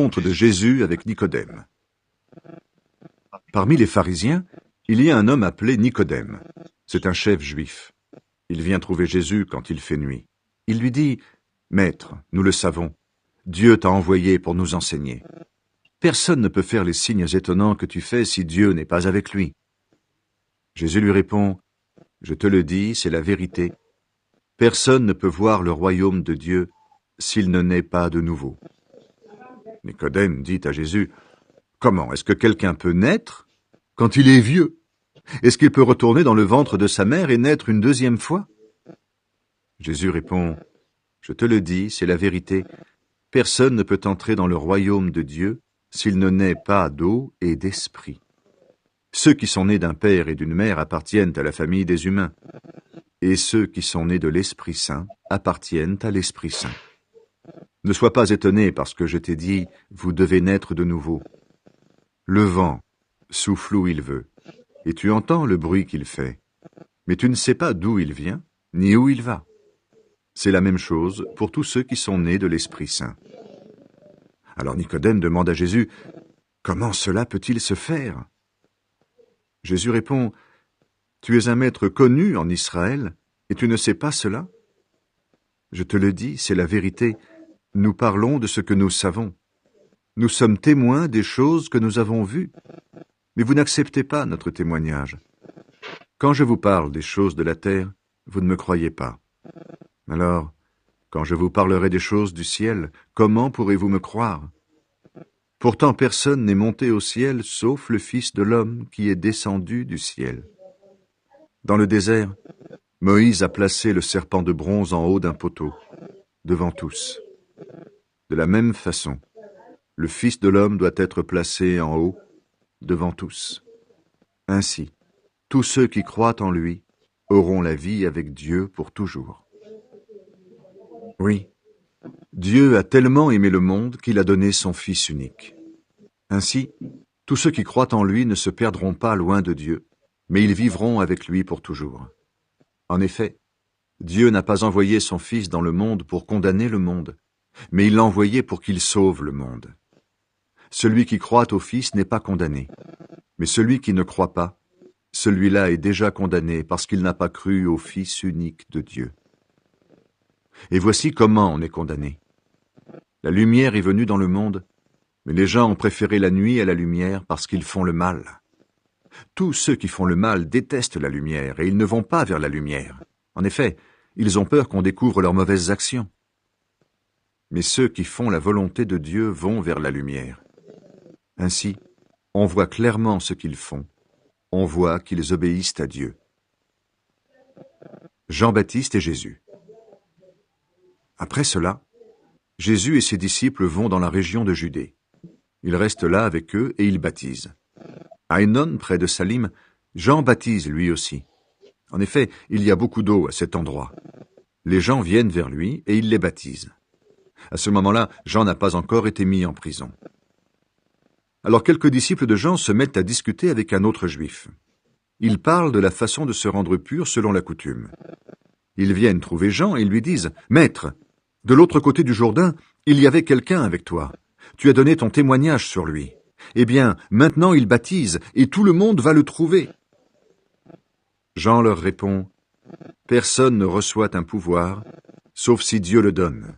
rencontre de Jésus avec Nicodème. Parmi les pharisiens, il y a un homme appelé Nicodème. C'est un chef juif. Il vient trouver Jésus quand il fait nuit. Il lui dit « Maître, nous le savons, Dieu t'a envoyé pour nous enseigner. Personne ne peut faire les signes étonnants que tu fais si Dieu n'est pas avec lui. » Jésus lui répond « Je te le dis, c'est la vérité. Personne ne peut voir le royaume de Dieu s'il ne naît pas de nouveau. » Nicodème dit à Jésus « Comment est-ce que quelqu'un peut naître quand il est vieux? Est-ce qu'il peut retourner dans le ventre de sa mère et naître une deuxième fois ?» Jésus répond « Je te le dis, c'est la vérité. Personne ne peut entrer dans le royaume de Dieu s'il ne naît pas d'eau et d'esprit. Ceux qui sont nés d'un père et d'une mère appartiennent à la famille des humains, et ceux qui sont nés de l'Esprit Saint appartiennent à l'Esprit Saint. Ne sois pas étonné parce que je t'ai dit, vous devez naître de nouveau. Le vent souffle où il veut, et tu entends le bruit qu'il fait, mais tu ne sais pas d'où il vient, ni où il va. C'est la même chose pour tous ceux qui sont nés de l'Esprit Saint. » Alors Nicodème demande à Jésus, « Comment cela peut-il se faire ?» Jésus répond, « Tu es un maître connu en Israël, et tu ne sais pas cela? Je te le dis, c'est la vérité. Nous parlons de ce que nous savons. Nous sommes témoins des choses que nous avons vues. Mais vous n'acceptez pas notre témoignage. Quand je vous parle des choses de la terre, vous ne me croyez pas. Alors, quand je vous parlerai des choses du ciel, comment pourrez-vous me croire? Pourtant personne n'est monté au ciel sauf le Fils de l'homme qui est descendu du ciel. Dans le désert, Moïse a placé le serpent de bronze en haut d'un poteau, devant tous. De la même façon, le Fils de l'homme doit être placé en haut, devant tous. Ainsi, tous ceux qui croient en lui auront la vie avec Dieu pour toujours. Oui, Dieu a tellement aimé le monde qu'il a donné son Fils unique. Ainsi, tous ceux qui croient en lui ne se perdront pas loin de Dieu, mais ils vivront avec lui pour toujours. En effet, Dieu n'a pas envoyé son Fils dans le monde pour condamner le monde, mais il l'a envoyé pour qu'il sauve le monde. Celui qui croit au Fils n'est pas condamné, mais celui qui ne croit pas, celui-là est déjà condamné parce qu'il n'a pas cru au Fils unique de Dieu. Et voici comment on est condamné. La lumière est venue dans le monde, mais les gens ont préféré la nuit à la lumière parce qu'ils font le mal. Tous ceux qui font le mal détestent la lumière et ils ne vont pas vers la lumière. En effet, ils ont peur qu'on découvre leurs mauvaises actions. Mais ceux qui font la volonté de Dieu vont vers la lumière. Ainsi, on voit clairement ce qu'ils font. On voit qu'ils obéissent à Dieu. Jean-Baptiste et Jésus. Après cela, Jésus et ses disciples vont dans la région de Judée. Il reste là avec eux et il baptise. À Énon, près de Salim, Jean baptise lui aussi. En effet, il y a beaucoup d'eau à cet endroit. Les gens viennent vers lui et il les baptise. À ce moment-là, Jean n'a pas encore été mis en prison. Alors quelques disciples de Jean se mettent à discuter avec un autre juif. Ils parlent de la façon de se rendre pur selon la coutume. Ils viennent trouver Jean et lui disent « Maître, de l'autre côté du Jourdain, il y avait quelqu'un avec toi. Tu as donné ton témoignage sur lui. Eh bien, maintenant il baptise, et tout le monde va le trouver. » Jean leur répond, « Personne ne reçoit un pouvoir, sauf si Dieu le donne.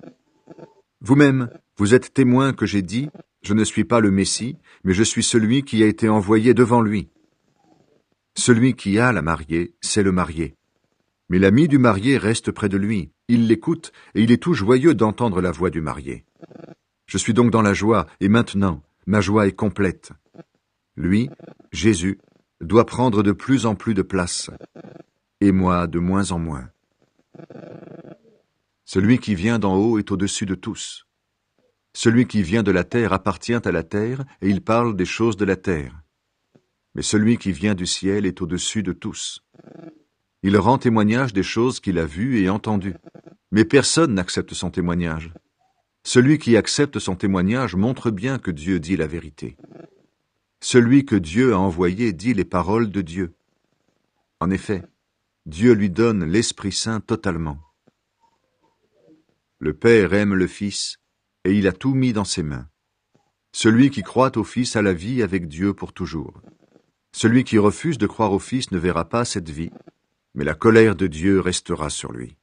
Vous-même, vous êtes témoin que j'ai dit, je ne suis pas le Messie, mais je suis celui qui a été envoyé devant lui. Celui qui a la mariée, c'est le marié. Mais l'ami du marié reste près de lui, il l'écoute, et il est tout joyeux d'entendre la voix du marié. Je suis donc dans la joie, et maintenant, ma joie est complète. Lui, Jésus, doit prendre de plus en plus de place, et moi de moins en moins. Celui qui vient d'en haut est au-dessus de tous. Celui qui vient de la terre appartient à la terre, et il parle des choses de la terre. Mais celui qui vient du ciel est au-dessus de tous. Il rend témoignage des choses qu'il a vues et entendues. Mais personne n'accepte son témoignage. Celui qui accepte son témoignage montre bien que Dieu dit la vérité. Celui que Dieu a envoyé dit les paroles de Dieu. En effet, Dieu lui donne l'Esprit Saint totalement. Le Père aime le Fils, et il a tout mis dans ses mains. Celui qui croit au Fils a la vie avec Dieu pour toujours. Celui qui refuse de croire au Fils ne verra pas cette vie, mais la colère de Dieu restera sur lui.